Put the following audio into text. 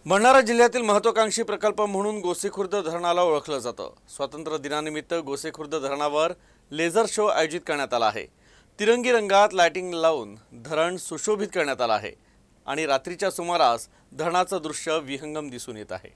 भंडारा जिल्ह्यातील महत्त्वाकांक्षी प्रकल्प म्हणून गोसेखुर्द धरणाला ओळखलं जातं। स्वातंत्र्य दिनानिमित्त गोसेखुर्द धरणावर लेझर शो आयोजित करण्यात आला आहे। तिरंगी रंगात लाइटिंग लावून धरण सुशोभित करण्यात आलं आहे आणि रात्रीच्या सुमारास धरणाचं दृश्य विहंगम दिसून येत आहे।